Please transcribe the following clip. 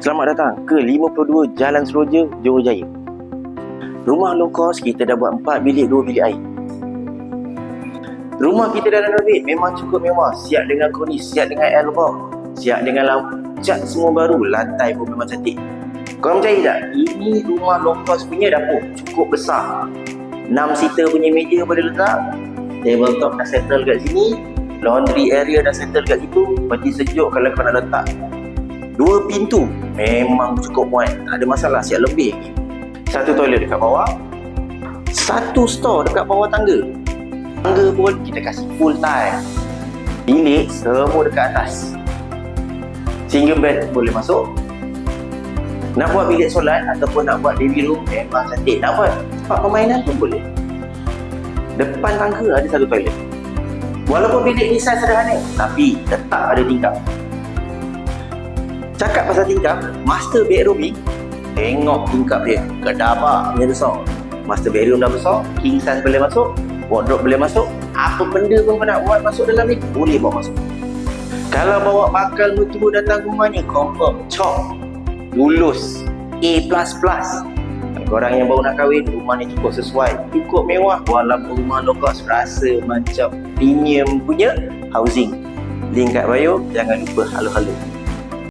Selamat datang ke 52 Jalan Seroja, Johor Jaya. Rumah low cost kita dah buat 4 bilik 2 bilik air. Rumah kita dah renovate, memang cukup mewah. Siap dengan kornis, siap dengan airbox, siap dengan lampu, cat semua baru. Lantai pun memang cantik. Korang percaya tak? Ini rumah low cost punya dapur cukup besar. 6 seater punya meja boleh letak. Table top dah settle kat sini. Laundry area dah settle kat situ. Bagi sejuk kalau kau nak letak. 2 pintu memang cukup muat, tak ada masalah, siap lebih. 1 toilet dekat bawah, 1 store dekat bawah tangga. Tangga pun kita kasih full tile. Bilik semua dekat atas. Single bed boleh masuk. Nak buat bilik solat ataupun nak buat living room memang cantik. Nak buat tempat permainan pun boleh. Depan tangga ada 1 toilet. Walaupun bilik ni saiz sederhana, tapi tetap ada tingkap. Cakap pasal tingkap, master bedroom ni, tengok tingkap dia, kedabak punya besar. Master bedroom dah besar, king size boleh masuk, wardrobe boleh masuk, apa benda pun kau nak buat masuk dalam ni, boleh bawa masuk. Kalau bawa bakal mertua datang rumah ni, confirm, chop, lulus, A++. Korang yang baru nak kahwin, rumah ni cukup sesuai, cukup mewah, walaupun rumah low cost, rasa macam premium punya housing. Link kat bio, jangan lupa halo-halo.